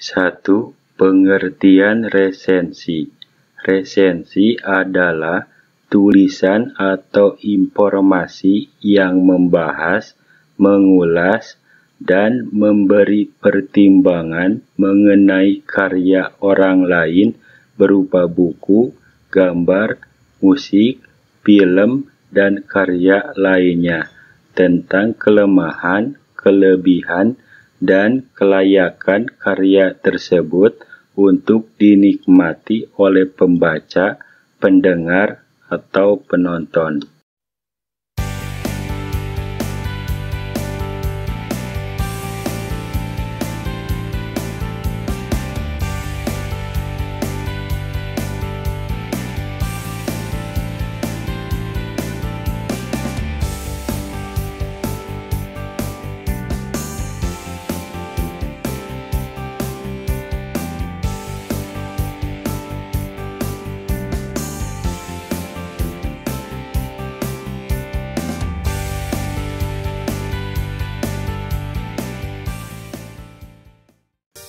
1. Pengertian resensi. Resensi adalah tulisan atau informasi yang membahas, mengulas, dan memberi pertimbangan mengenai karya orang lain berupa buku, gambar, musik, film, dan karya lainnya tentang kelemahan, kelebihan, dan kelayakan karya tersebut untuk dinikmati oleh pembaca, pendengar, atau penonton.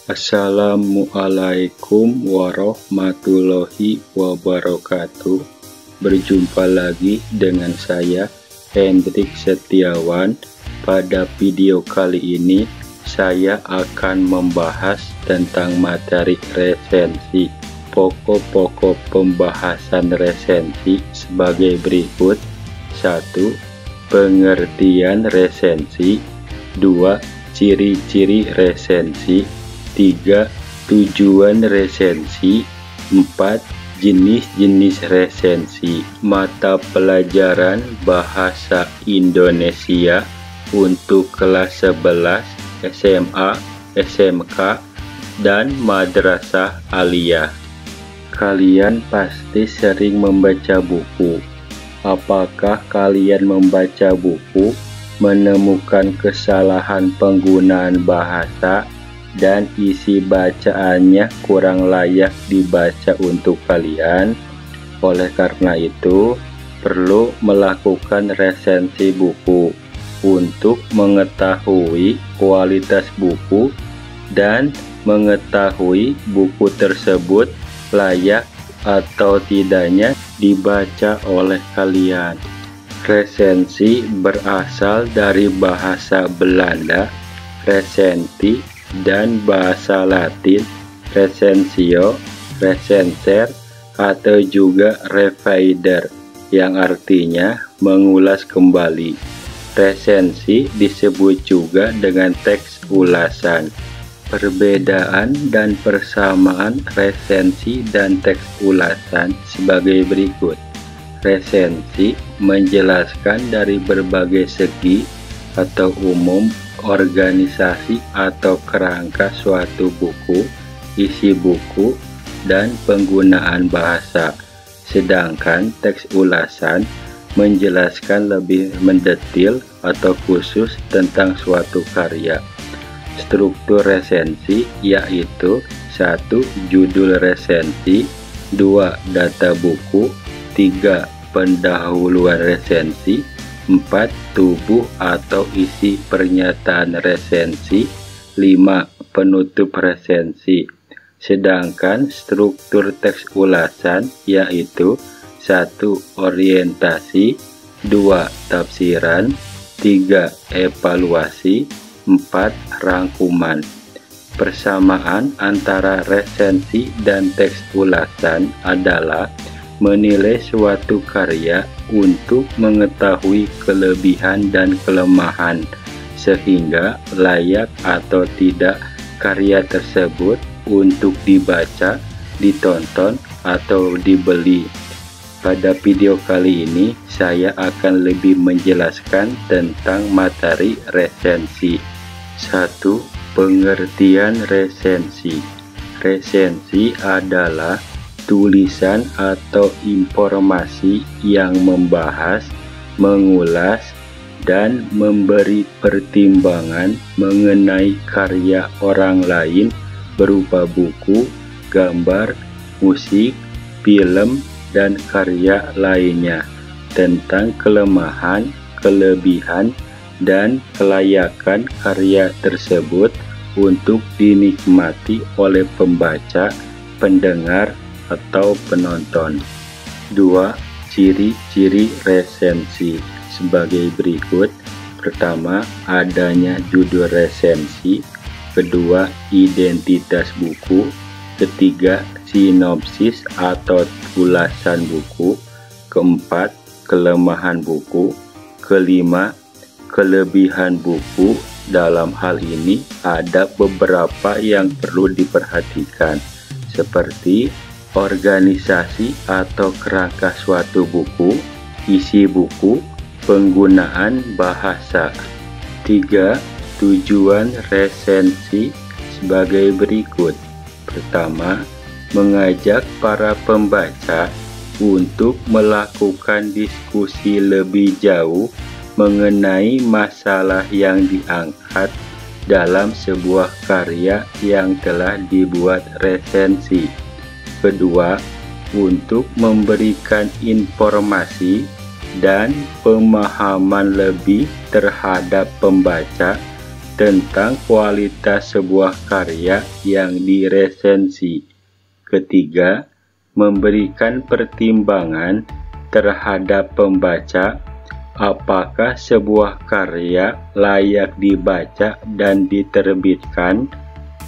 Assalamualaikum warahmatullahi wabarakatuh. Berjumpa lagi dengan saya, Hendrik Setiawan. Pada video kali ini, saya akan membahas tentang materi resensi. Pokok-pokok pembahasan resensi sebagai berikut. 1. Pengertian resensi. 2. Ciri-ciri resensi. 3. Tujuan resensi. 4. Jenis-jenis resensi. Mata pelajaran Bahasa Indonesia untuk kelas 11, SMA, SMK, dan Madrasah Aliyah. Kalian pasti sering membaca buku. Apakah kalian membaca buku, menemukan kesalahan penggunaan bahasa, dan isi bacaannya kurang layak dibaca untuk kalian? Oleh karena itu, perlu melakukan resensi buku untuk mengetahui kualitas buku dan mengetahui buku tersebut layak atau tidaknya dibaca oleh kalian. Resensi berasal dari bahasa Belanda, resenti, dan bahasa Latin, recensio, recenser, atau juga revider, yang artinya mengulas kembali. Resensi disebut juga dengan teks ulasan. Perbedaan dan persamaan resensi dan teks ulasan sebagai berikut. Resensi menjelaskan dari berbagai segi atau umum organisasi atau kerangka suatu buku, isi buku, dan penggunaan bahasa. Sedangkan teks ulasan menjelaskan lebih mendetil atau khusus tentang suatu karya. Struktur resensi yaitu 1. Judul resensi, 2. Data buku, 3. Pendahuluan resensi, 4. Tubuh atau isi pernyataan resensi, 5. Penutup resensi. Sedangkan struktur teks ulasan yaitu 1. Orientasi, 2. Tafsiran, 3. Evaluasi, 4. Rangkuman. Persamaan antara resensi dan teks ulasan adalah menilai suatu karya untuk mengetahui kelebihan dan kelemahan, sehingga layak atau tidak karya tersebut untuk dibaca, ditonton, atau dibeli. Pada video kali ini, saya akan lebih menjelaskan tentang materi resensi. 1. Pengertian resensi. Resensi adalah tulisan atau informasi yang membahas, mengulas, dan memberi pertimbangan mengenai karya orang lain berupa buku, gambar, musik, film, dan karya lainnya tentang kelemahan, kelebihan, dan kelayakan karya tersebut untuk dinikmati oleh pembaca, pendengar, atau penonton. 2. Ciri-ciri resensi sebagai berikut. Pertama, adanya judul resensi. Kedua, identitas buku. Ketiga, sinopsis atau ulasan buku. Keempat, kelemahan buku. Kelima, kelebihan buku. Dalam hal ini ada beberapa yang perlu diperhatikan, seperti organisasi atau kerangka suatu buku, isi buku, penggunaan bahasa. 3. Tujuan resensi sebagai berikut. Pertama, mengajak para pembaca untuk melakukan diskusi lebih jauh mengenai masalah yang diangkat dalam sebuah karya yang telah dibuat resensi. Kedua, untuk memberikan informasi dan pemahaman lebih terhadap pembaca tentang kualitas sebuah karya yang diresensi. Ketiga, memberikan pertimbangan terhadap pembaca apakah sebuah karya layak dibaca dan diterbitkan.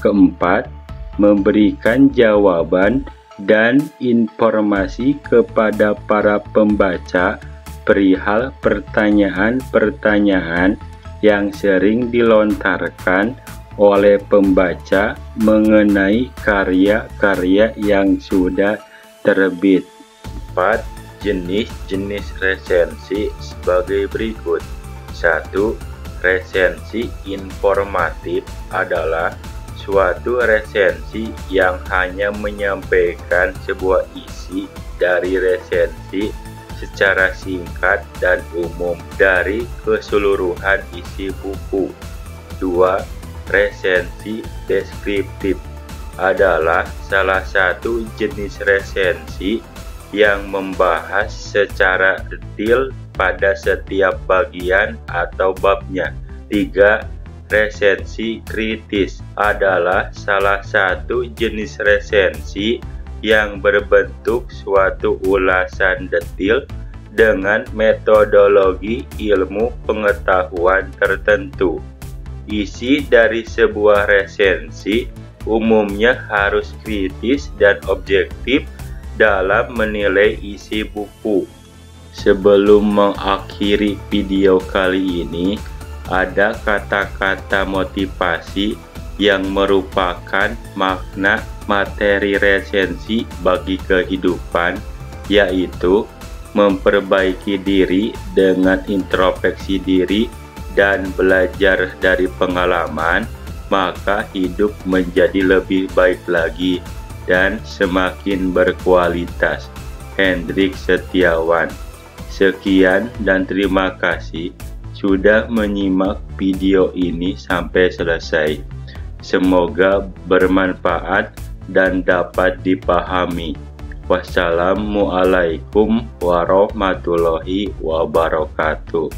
Keempat, memberikan jawaban dan informasi kepada para pembaca perihal pertanyaan-pertanyaan yang sering dilontarkan oleh pembaca mengenai karya-karya yang sudah terbit. 4. Jenis-jenis resensi sebagai berikut. 1. Resensi informatif adalah suatu resensi yang hanya menyampaikan sebuah isi dari resensi secara singkat dan umum dari keseluruhan isi buku. 2. Resensi deskriptif adalah salah satu jenis resensi yang membahas secara detail pada setiap bagian atau babnya. 3. Resensi kritis adalah salah satu jenis resensi yang berbentuk suatu ulasan detail dengan metodologi ilmu pengetahuan tertentu. Isi dari sebuah resensi umumnya harus kritis dan objektif dalam menilai isi buku. Sebelum mengakhiri video kali ini, ada kata-kata motivasi yang merupakan makna materi resensi bagi kehidupan, yaitu memperbaiki diri dengan introspeksi diri dan belajar dari pengalaman, maka hidup menjadi lebih baik lagi dan semakin berkualitas. Hendrik Setiawan. Sekian dan terima kasih sudah menyimak video ini sampai selesai. Semoga bermanfaat dan dapat dipahami. Wassalamualaikum warahmatullahi wabarakatuh.